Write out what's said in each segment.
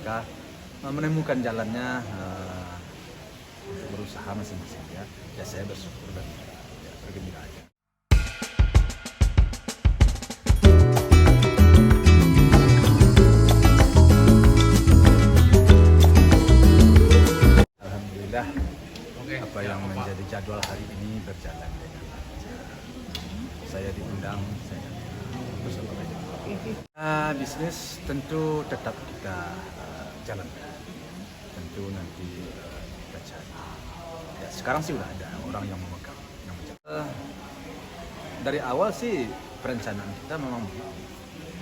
mereka menemukan jalannya untuk berusaha masing-masing ya. Ya saya bersyukur dan ya, bergembira aja. Alhamdulillah, apa yang menjadi jadwal hari ini berjalan dengan lancar. Saya diundang, saya bersama Raja. Bisnis tentu tetap kita jalankan. Tentu nanti kita cari. Ya, sekarang sih udah ada orang yang memegang. Dari awal sih perencanaan kita memang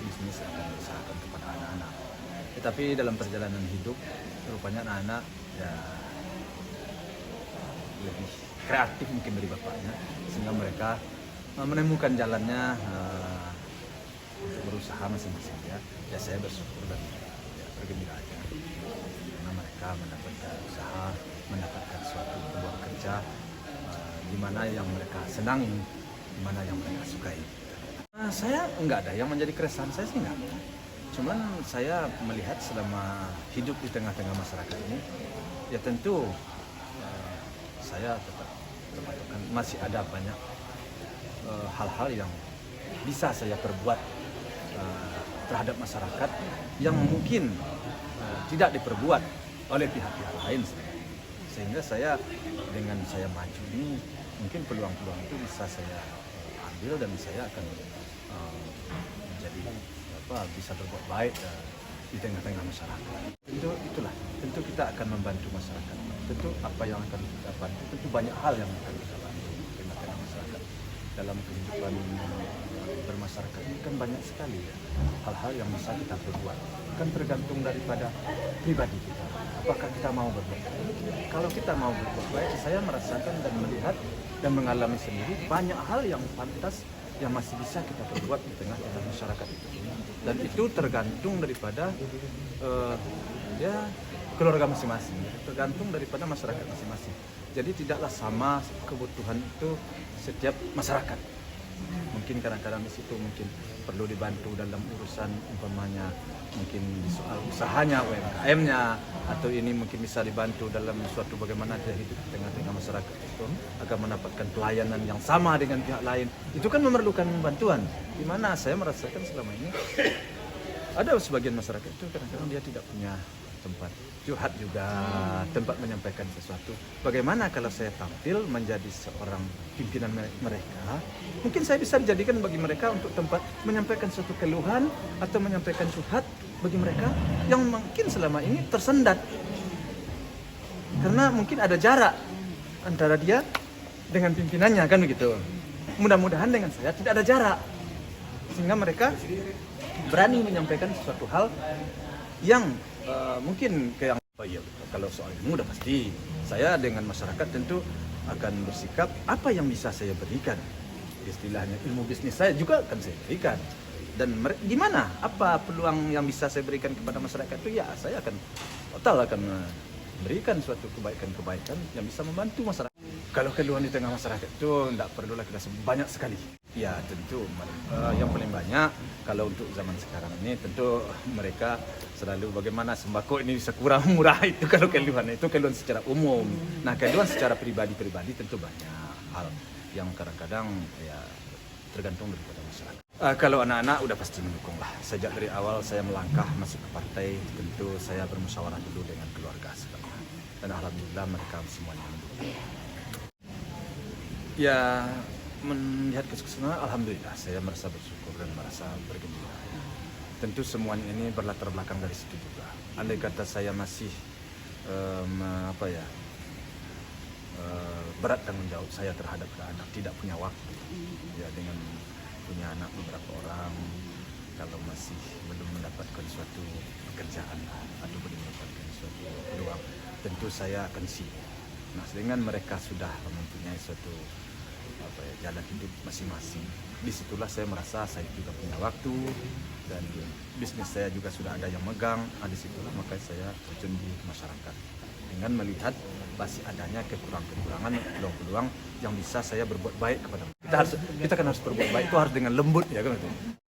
bisnis akan diusahakan kepada anak-anak. Tetapi dalam perjalanan hidup, rupanya anak-anak ya lebih kreatif mungkin dari bapaknya, sehingga mereka menemukan jalannya untuk berusaha masing-masing ya. Ya saya bersyukur dan ya, bergembira aja karena mereka mendapatkan usaha, mendapatkan suatu peluang kerja di mana yang mereka senangi, di mana yang mereka sukai. Saya enggak ada yang menjadi keresahan, saya sih enggak. Cuman saya melihat selama hidup di tengah-tengah masyarakat ini, ya tentu saya tetap berpatokan masih ada banyak hal-hal yang bisa saya perbuat terhadap masyarakat yang mungkin tidak diperbuat oleh pihak-pihak lain. Sehingga saya dengan saya maju ini mungkin peluang-peluang itu bisa saya ambil dan saya akan menjadi bisa berbuat baik di tengah-tengah masyarakat. Tentu kita akan membantu masyarakat. Tentu apa yang akan kita bantu, tentu banyak hal yang akan kita bantu di tengah-tengah masyarakat. Dalam kehidupan bermasyarakat ini kan banyak sekali ya, hal-hal yang bisa kita perbuat. Kan tergantung daripada pribadi kita. Apakah kita mau berbuat baik? Kalau kita mau berbuat baik, saya merasakan dan melihat dan mengalami sendiri banyak hal yang pantas yang masih bisa kita perbuat di tengah-tengah masyarakat itu. Dan itu tergantung daripada ya keluarga masing-masing, tergantung daripada masyarakat masing-masing. Jadi tidaklah sama kebutuhan itu setiap masyarakat. Mungkin kadang-kadang di situ mungkin perlu dibantu dalam urusan umpamanya mungkin di soal usahanya, UMKM-nya, atau ini mungkin bisa dibantu dalam suatu bagaimana dia hidup di tengah-tengah masyarakat itu agar mendapatkan pelayanan yang sama dengan pihak lain. Itu kan memerlukan bantuan. Di mana saya merasakan selama ini ada sebagian masyarakat itu kadang-kadang dia tidak punya tempat curhat juga, tempat menyampaikan sesuatu. Bagaimana kalau saya tampil menjadi seorang pimpinan mereka, mungkin saya bisa dijadikan bagi mereka untuk tempat menyampaikan suatu keluhan atau menyampaikan curhat bagi mereka yang mungkin selama ini tersendat. Karena mungkin ada jarak antara dia dengan pimpinannya, kan begitu. Mudah-mudahan dengan saya tidak ada jarak, sehingga mereka berani menyampaikan sesuatu hal yang mungkin kayak kalau soal ilmu udah pasti saya dengan masyarakat tentu akan bersikap apa yang bisa saya berikan, istilahnya ilmu bisnis saya juga akan saya berikan, dan di mana apa peluang yang bisa saya berikan kepada masyarakat itu ya saya akan total akan memberikan suatu kebaikan-kebaikan yang bisa membantu masyarakat. Kalau keluhan di tengah masyarakat itu tidak perlulah kita banyak sekali. Ya tentu yang paling banyak kalau untuk zaman sekarang ini tentu mereka selalu bagaimana sembako ini bisa kurang murah, itu kalau keluhan itu keluhan secara umum. Nah keluhan secara pribadi tentu banyak hal yang kadang-kadang ya tergantung daripada masyarakat. Kalau anak-anak udah pasti mendukung lah. Sejak dari awal saya melangkah masuk ke partai, tentu saya bermusyawarah dulu dengan keluarga sebenarnya. Dan alhamdulillah mereka semuanya mendukung. Ya melihat kesuksesan, alhamdulillah saya merasa bersyukur dan merasa bergembira. Tentu semuanya ini berlatar belakang dari situ juga. Andai kata saya masih berat tanggung jawab saya terhadap anak, tidak punya waktu ya dengan punya anak beberapa orang, kalau masih belum mendapatkan suatu pekerjaan atau belum mendapatkan suatu peluang, tentu saya akan sibuk. Nah, dengan mereka sudah mempunyai suatu jalan hidup masing-masing, disitulah saya merasa saya juga punya waktu dan bisnis saya juga sudah ada yang megang. Disitulah makanya saya terjun di masyarakat dengan melihat masih adanya kekurangan-kekurangan, peluang-peluang yang bisa saya berbuat baik kepada mereka. Kita kan harus berbuat baik itu harus dengan lembut ya kan.